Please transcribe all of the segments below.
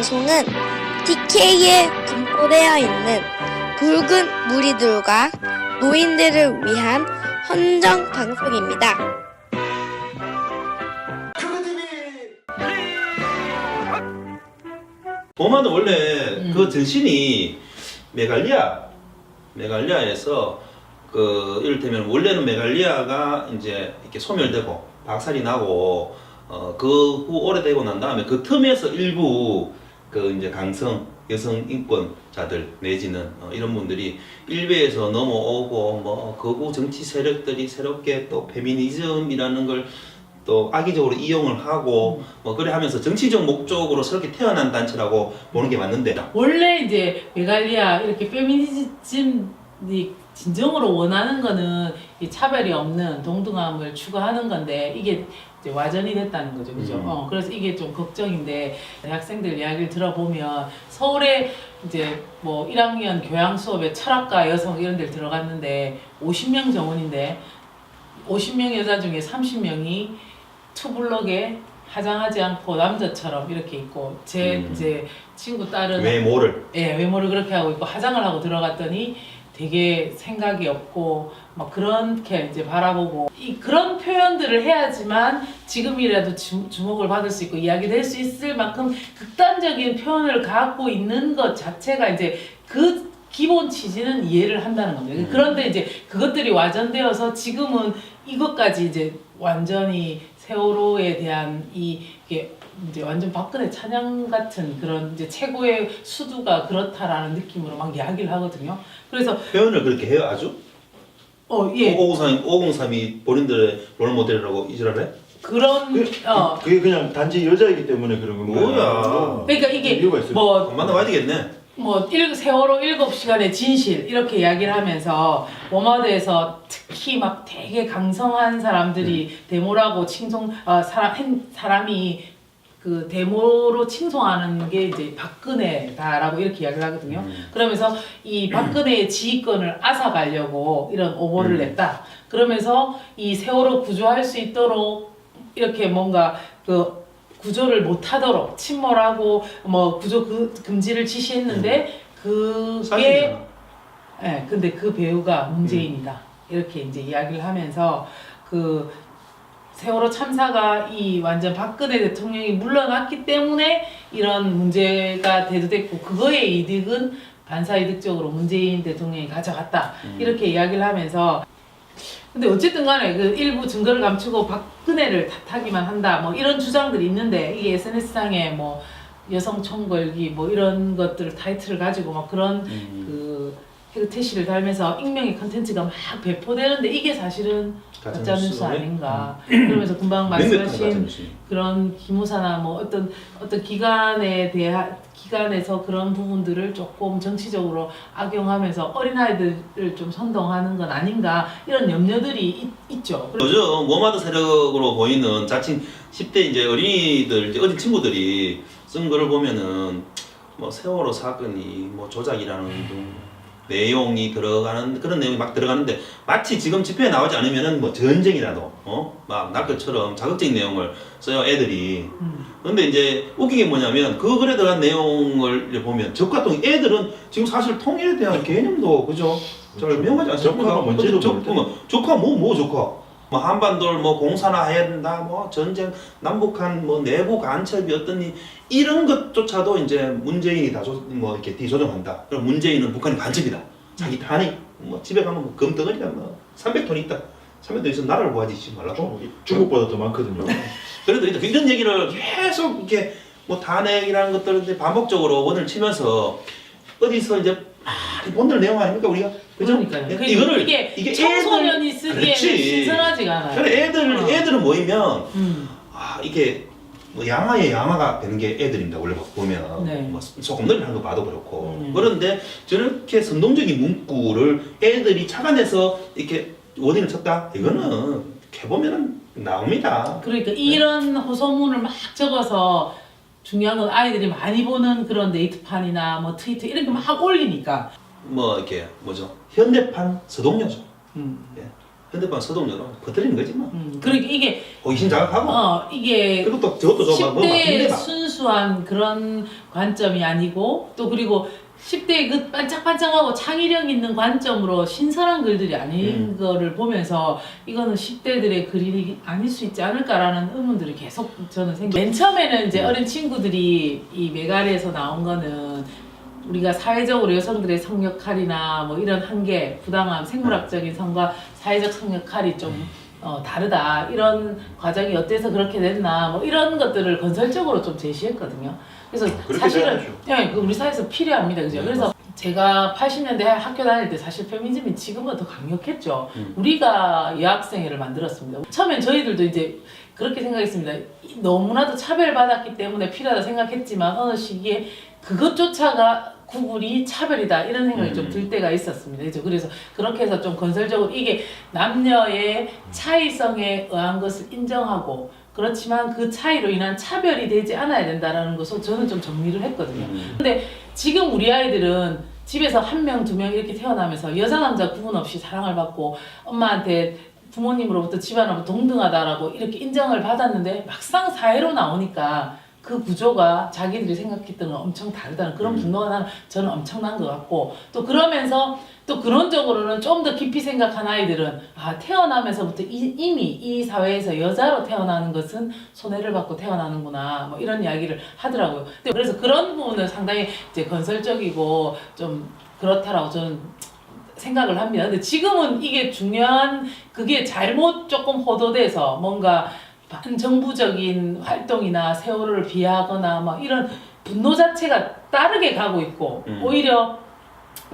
방송은 DK에 분포되어 있는 붉은 무리들과 노인들을 위한 헌정 방송입니다. 보마는 원래 그 전신이 메갈리아에서 그 이를테면 원래는 메갈리아가 이제 이렇게 소멸되고 박살이 나고 그 후 오래되고 난 다음에 그 틈에서 일부 그 이제 강성 여성 인권자들 내지는 이런 분들이 일베에서 넘어오고 뭐 극우 정치 세력들이 새롭게 또 페미니즘이라는 걸 또 악의적으로 이용을 하고 뭐 그래 하면서 정치적 목적으로 새롭게 태어난 단체라고 보는 게 맞는데, 원래 이제 메갈리아 이렇게 페미니즘이 진정으로 원하는 거는 이 차별이 없는 동등함을 추구하는 건데 이게 이제 와전이 됐다는 거죠, 그죠? 그래서 이게 좀 걱정인데, 학생들 이야기를 들어보면 서울에 이제 뭐 1학년 교양 수업에 철학과 여성 이런 데를 들어갔는데 50명 정원인데 50명 여자 중에 30명이 투블럭에 화장하지 않고 남자처럼 이렇게 있고, 제 이제 친구 딸은 외모를 그렇게 하고 있고 화장을 하고 들어갔더니 되게 생각이 없고 막 그렇게 이제 바라보고, 그런 표현들을 해야지만 지금이라도 주목을 받을 수 있고 이야기될 수 있을 만큼 극단적인 표현을 갖고 있는 것 자체가 이제 그 기본 취지는 이해를 한다는 겁니다. 그런데 이제 그것들이 와전되어서 지금은 이것까지 이제 완전히 세월호에 대한 이게 이제 완전 박근혜 찬양 같은 그런 이제 최고의 수두가 그렇다라는 느낌으로 막 이야기를 하거든요. 그래서 표현을 그렇게 해요, 아주? 예. 503이 본인들의 롤모델이라고 이지랄해? 그게 그냥 단지 여자이기 때문에 그런 건가요? 뭐야? 그러니까 이게 이유가 있어요. 뭐 만나봐야 되겠네. 세월호 7시간의 진실 이렇게 이야기를 하면서 워마드에서 특히 막 되게 강성한 사람들이 데모라고 사람이 그 데모로 칭송하는 게 이제 박근혜다라고 이렇게 이야기를 하거든요. 그러면서 이 박근혜의 지휘권을 앗아가려고 이런 오보를 냈다. 그러면서 이 세월호 구조할 수 있도록 이렇게 뭔가 그 구조를 못하도록 침몰하고 뭐 구조 금지를 지시했는데 그게 근데 그 배우가 문재인이다 이렇게 이제 이야기를 하면서 그 세월호 참사가 이 완전 박근혜 대통령이 물러났기 때문에 이런 문제가 대두됐고 그거의 이득은 반사이득적으로 문재인 대통령이 가져갔다 이렇게 이야기를 하면서, 근데 어쨌든 간에 그 일부 증거를 감추고 박근혜를 탓하기만 한다 뭐 이런 주장들이 있는데, 이게 SNS상에 뭐 여성 총궐기 뭐 이런 것들 타이틀을 가지고 막 그런 그 태시를 달면서 익명의 컨텐츠가 막 배포되는데 이게 사실은 가짜뉴스 아닌가. 그러면서 금방 말씀하신 그런 기무사나 뭐 어떤 기관에서 그런 부분들을 조금 정치적으로 악용하면서 어린아이들을 좀 선동하는 건 아닌가 이런 염려들이 있죠. 요즘 워마드 세력으로 보이는 자칭 10대 이제 어린이들, 이제 어린 친구들이 쓴 거를 보면은 뭐 세월호 사건이 뭐 조작이라는 등 내용이 들어가는 그런 내용이 막 들어가는데, 마치 지금 집회에 나오지 않으면은 뭐 전쟁이라도 막 날 것처럼 자극적인 내용을 써요, 애들이. 근데 이제 웃긴 게 뭐냐면 그 글에 들어간 내용을 보면 적과통, 애들은 지금 사실 통일에 대한 개념도 그죠? 잘 명하지 않습니까? 적화가 뭔지도 적화 뭐 적화? 뭐 한반도를 뭐 공산화 해야 된다, 뭐 전쟁, 남북한 뭐 내부 간첩이 어떠니, 이런 것조차도 이제 문재인이 다 뭐 이렇게 뒤조정한다. 그럼 문재인은 북한이 간첩이다. 자기 탄이 뭐 집에 가면 뭐 금덩어리가 뭐 300톤 있다. 300톤 있으면 나라를 구하지 말라고. 중국보다 더 많거든요. 그래도 이런 얘기를 계속 이렇게 뭐 탄핵이라는 것들을 반복적으로 원을 치면서 어디서 이제 많이 본들 내용 아닙니까 우리가? 그죠? 그러니까요. 이게 청소년이 쓰기에는 신선하지가 않아요. 그래 애들은 모이면 이게 뭐 양아의 양아가 되는 게 애들입니다. 원래 보면 네. 뭐 소꿉놀이를 하는 거 봐도 그렇고 그런데 저렇게 선동적인 문구를 애들이 착안해서 이렇게 원인을 쳤다. 이거는 이렇게 보면은 나옵니다. 그러니까 이런 호소문을 막 적어서 중요한 건 아이들이 많이 보는 그런 네이트판이나 뭐 트위터 이런 거 막 올리니까 뭐 이렇게 뭐죠? 현대판 서동요죠. 예. 핸드폰 서동료로 퍼뜨리는 거지 뭐. 그러니까 이게 호기심 자극하고. 이게 그리고 또 저것도 좀 뭐 10대의 막. 순수한 그런 관점이 아니고 또 그리고 10대의 그 반짝반짝하고 창의력 있는 관점으로 신선한 글들이 아닌 거를 보면서 이거는 10대들의 글이 아닐 수 있지 않을까라는 의문들이 계속 저는 맨 처음에는 이제 어린 친구들이 이 메가리에서 나온 거는 우리가 사회적으로 여성들의 성역할이나 뭐 이런 한계, 부당함, 생물학적인 성과 사회적 성역할이 좀 다르다. 이런 과정이 어때서 그렇게 됐나. 뭐 이런 것들을 건설적으로 좀 제시했거든요. 그래서 사실은 그 우리 사회에서 필요합니다. 그죠? 그래서 제가 80년대 학교 다닐 때 사실 페미니즘이 지금보다 더 강력했죠. 우리가 여학생회를 만들었습니다. 처음엔 저희들도 이제 그렇게 생각했습니다. 너무나도 차별받았기 때문에 필요하다 생각했지만 어느 시기에 그것조차가 구분이 차별이다 이런 생각이 좀 들 때가 있었습니다. 그죠? 그래서 그렇게 해서 좀 건설적으로 이게 남녀의 차이성에 의한 것을 인정하고 그렇지만 그 차이로 인한 차별이 되지 않아야 된다는 것을 저는 좀 정리를 했거든요. 근데 지금 우리 아이들은 집에서 한 명, 두 명 이렇게 태어나면서 여자, 남자 구분 없이 사랑을 받고 엄마한테 부모님으로부터 집안으로부터 동등하다라고 이렇게 인정을 받았는데 막상 사회로 나오니까 그 구조가 자기들이 생각했던 건 엄청 다르다는 그런 분노가 저는 엄청난 것 같고 또 그러면서 또 그런적으로는 좀 더 깊이 생각한 아이들은 태어나면서부터 이미 이 사회에서 여자로 태어나는 것은 손해를 받고 태어나는구나 뭐 이런 이야기를 하더라고요. 근데 그래서 그런 부분은 상당히 이제 건설적이고 좀 그렇다라고 저는 생각을 합니다. 근데 지금은 이게 중요한 그게 잘못 조금 호도돼서 뭔가 반정부적인 활동이나 세월호를 비하하거나 막 이런 분노 자체가 다르게 가고 있고 오히려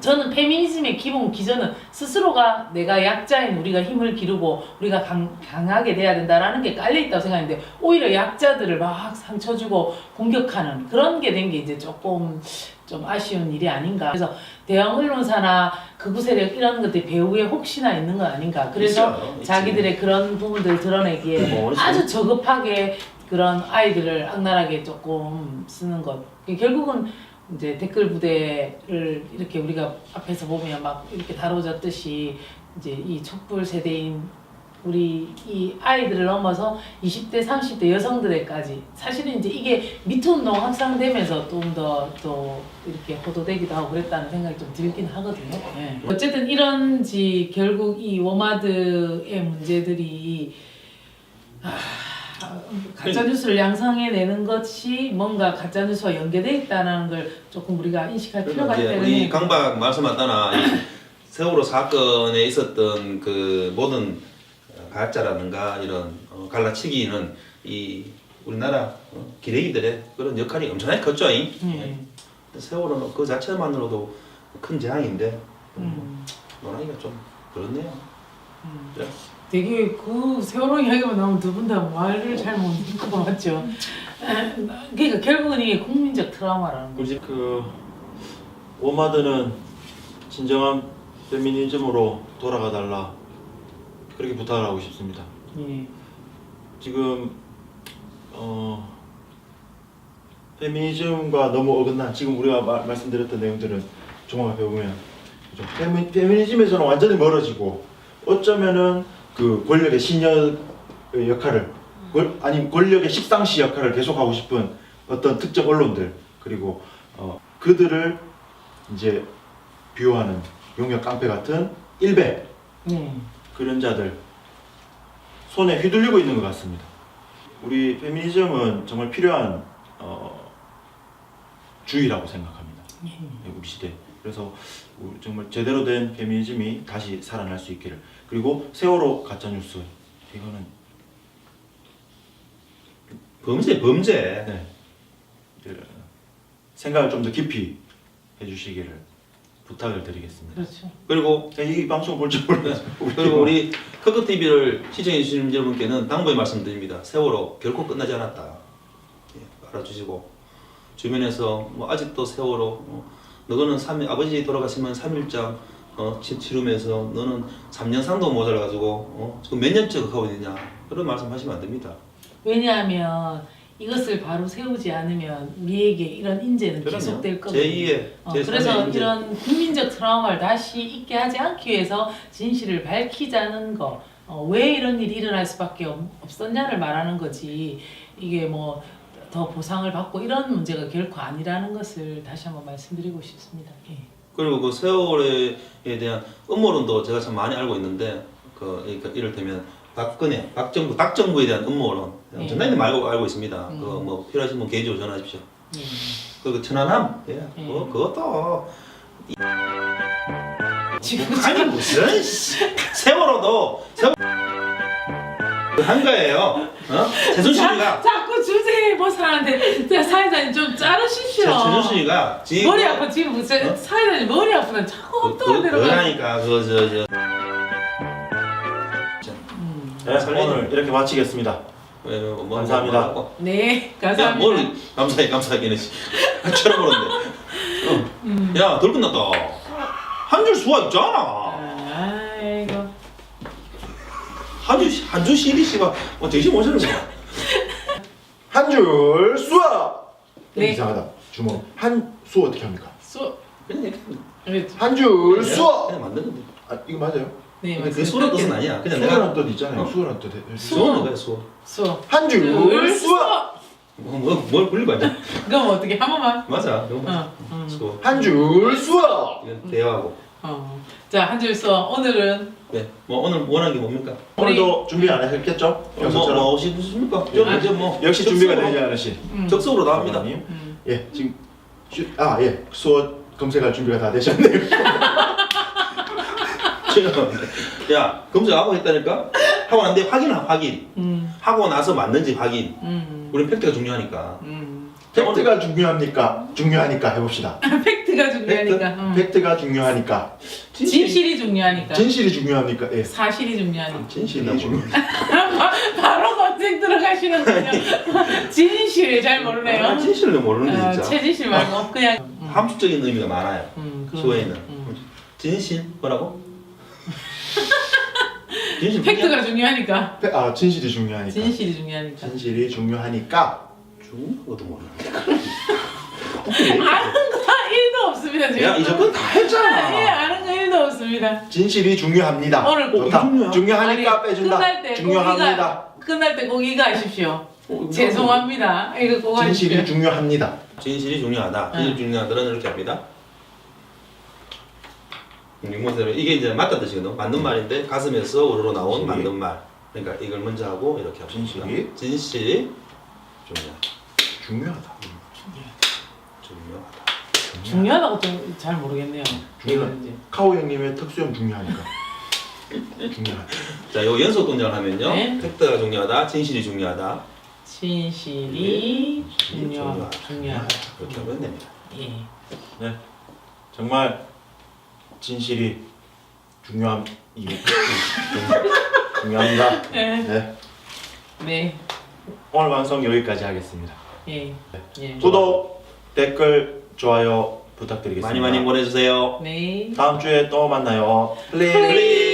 저는 페미니즘의 기본 기전은 스스로가 내가 약자인 우리가 힘을 기르고 우리가 강하게 돼야 된다라는 게 깔려있다고 생각하는데 오히려 약자들을 막 상처 주고 공격하는 그런 게 된 게 이제 조금 좀 아쉬운 일이 아닌가. 그래서 대형 언론사나 극우 세력 이런 것들이 배후에 혹시나 있는 건 아닌가. 그래서 있어요. 자기들의 그런 부분들을 드러내기에 아주 저급하게 그런 아이들을 악랄하게 조금 쓰는 것. 결국은 이제 댓글 부대를 이렇게 우리가 앞에서 보면 막 이렇게 다뤄졌듯이 이제 이 촛불 세대인 우리 이 아이들을 넘어서 20대, 30대 여성들에까지 사실은 이제 이게 미투 운동 확산되면서 좀 더 또 이렇게 호도되기도 하고 그랬다는 생각이 좀 들긴 하거든요. 네. 어쨌든 이런지 결국 이 워마드의 문제들이 가짜뉴스를 양성해내는 것이 뭔가 가짜뉴스와 연계되어 있다는 걸 조금 우리가 인식할 필요가 있다는 우리 강박 말씀하다나 이 세월호 사건에 있었던 그 모든 가짜라든가 이런 갈라치기는 이 우리나라 기레기들의 그런 역할이 엄청나게 컸죠. 세월호는 그 자체만으로도 큰 재앙인데 논하기가 좀 그렇네요. 네. 되게 그 세월호 이야기만 나오면 두 분 다 말을 잘 못 듣는 것 같죠. 그러니까 결국은 이게 국민적 트라우마라는 거죠. 굳이 그 워마드는 진정한 페미니즘으로 돌아가 달라 그렇게 부탁을 하고 싶습니다. 지금 페미니즘과 너무 어긋난 지금 우리가 말씀드렸던 내용들은 종합해 보면 페미니즘에서는 완전히 멀어지고 어쩌면은 그 권력의 신여의 역할을 아니면 권력의 식상시 역할을 계속하고 싶은 어떤 특정 언론들 그리고 그들을 이제 비호하는 용역 깡패 같은 일베 그런 자들 손에 휘둘리고 있는 것 같습니다. 우리 페미니즘은 정말 필요한 주의라고 생각합니다. 우리 시대. 그래서 정말 제대로 된 페미니즘이 다시 살아날 수 있기를. 그리고 세월호 가짜뉴스 이거는 범죄. 네. 생각을 좀 더 깊이 해주시기를 부탁을 드리겠습니다. 그렇죠. 그리고 이 방송 볼 줄 몰랐어요. 그리고 우리 흑흑 TV를 시청해 주시는 여러분께는 당부의 말씀드립니다. 세월호 결코 끝나지 않았다. 알아주시고 주변에서 뭐 아직도 세월호 너는 아버지 돌아가시면 3일장 치르면서 너는 3년 상도 모자라가지고 지금 몇 년째 하고 있느냐 그런 말씀 하시면 안 됩니다. 왜냐하면 이것을 바로 세우지 않으면 우리에게 이런 인재는 계속될 거거든요. 제2의 그래서 이런 국민적 트라우마를 다시 있게 하지 않기 위해서 진실을 밝히자는 거, 왜 이런 일이 일어날 수밖에 없었냐를 말하는 거지. 이게 뭐 더 보상을 받고 이런 문제가 결코 아니라는 것을 다시 한번 말씀드리고 싶습니다. 예. 그리고 그 세월에 대한 음모론도 제가 참 많이 알고 있는데 그러니까 이를테면 박근혜, 박정부에 대한 음모론 전날에 알고 있습니다. 그 뭐 필요하신 분 개인적으로 전화하십시오. 그 천안함, 그것도 지금 아니 무슨 세월호도 한 거예요. 최순실이가 자꾸 주제에 벗어나는데 사회자님 좀 자르십시오. 최순실이가 지금 머리 아파 지금 무슨 사회자님 머리 아프면 자꾸 엉뚱한 데로 가. 그러니까 네, 오늘 이렇게 마치겠습니다. 감사합니다. 네, 야, 감사합니다. 뭘 감사하기는 처럼 그런데. 야, 덜 끝났다. 한 줄 수가 있잖아. 아이고. 한줄 시리 씨가 정신 못 차리는 거야. 한 줄 수업. 네. 이상하다. 주먹. 한 수 어떻게 합니까? 그냥 그렇죠. 한 줄 수업. 그냥 만든 건데. 아 이거 맞아요? 네, 근데 그 맞습니다. 수어는 뜻은 아니야. 그냥 내가 수어란 뜻 있잖아요. 수어란 뜻. 수어는 그래 수어. 수업. 한 줄 수업. 뭘 굴리고 앉아. 그럼 어떻게 한 번만? 맞아. 그거 맞아. 수어. 한 줄 수업. 이건 대화하고. 자, 한 줄 수업. 오늘은 네. 뭐 오늘 원하는 게 뭡니까? 오늘도 준비 안 하셨겠죠? 뭐 오십니까? 이제 뭐 역시 준비가 되지 않으신 적성으로 나옵니다. 님. 예, 지금 예, 수어 검색할 준비가 다 되셨네요. 야, 검색하고 했다니까? 하고 난데 확인. 하고 나서 맞는지 확인. 우리 팩트가 중요하니까. 팩트가 중요하니까 해봅시다. 팩트가 중요하니까. 팩트가 중요하니까. 진실이 중요하니까. 진실이 중요합니까? 예. 사실이 중요하니까. 진실이 중요하니까. 바로 검색 들어가시는군요. 진실 잘 모르네요. 아, 진실을 모르는데 진짜. 최진실 말고 그냥. 함축적인 의미가 많아요. 수어에는. 진실 뭐라고? 진실 팩트가 중요하니까. 아 진실이 중요하니까. 진실이 중요하니까. 진실이 중요하니까. 중요한 것도 모르는데. 아는 거 1도 없습니다 지금. 야, 이제껏 다 했잖아. 예, 아는 거 1도 없습니다. 진실이 중요합니다. 오늘 좋다. 중요해요? 중요하니까 빼준다. 끝날 때 중요합니다. 끝날 때 꼭 이거 하십시오. 죄송합니다. 이거 꼭 진실이 하십시오. 중요합니다. 진실이 중요하다. 진실이 중요하다는 이렇게 합니다. 육문대로 이게 이제 맞다 뜻이거든. 맞는 말인데 가슴에서 우러러 나온 진실이? 맞는 말. 그러니까 이걸 먼저 하고 이렇게 합니다. 진실이? 중요하다. 중요하다. 중요하다고 좀 잘 모르겠네요. 이거는지. 카오 형님의 특수형 중요하니까. 중요하다. 자, 요 연속 동작을 하면요. 네. 팩트가 중요하다. 진실이 중요하다. 진실이 중요하다. 이렇게 하면 됩니다. 예. 네. 정말 진실이 중요한 이유. 중요합니다. 네. 네. 네. 오늘 방송 여기까지 하겠습니다. 예. 예. 구독, 댓글, 좋아요 부탁드리겠습니다. 많이 보내주세요. 네. 다음 주에 또 만나요. 플리즈.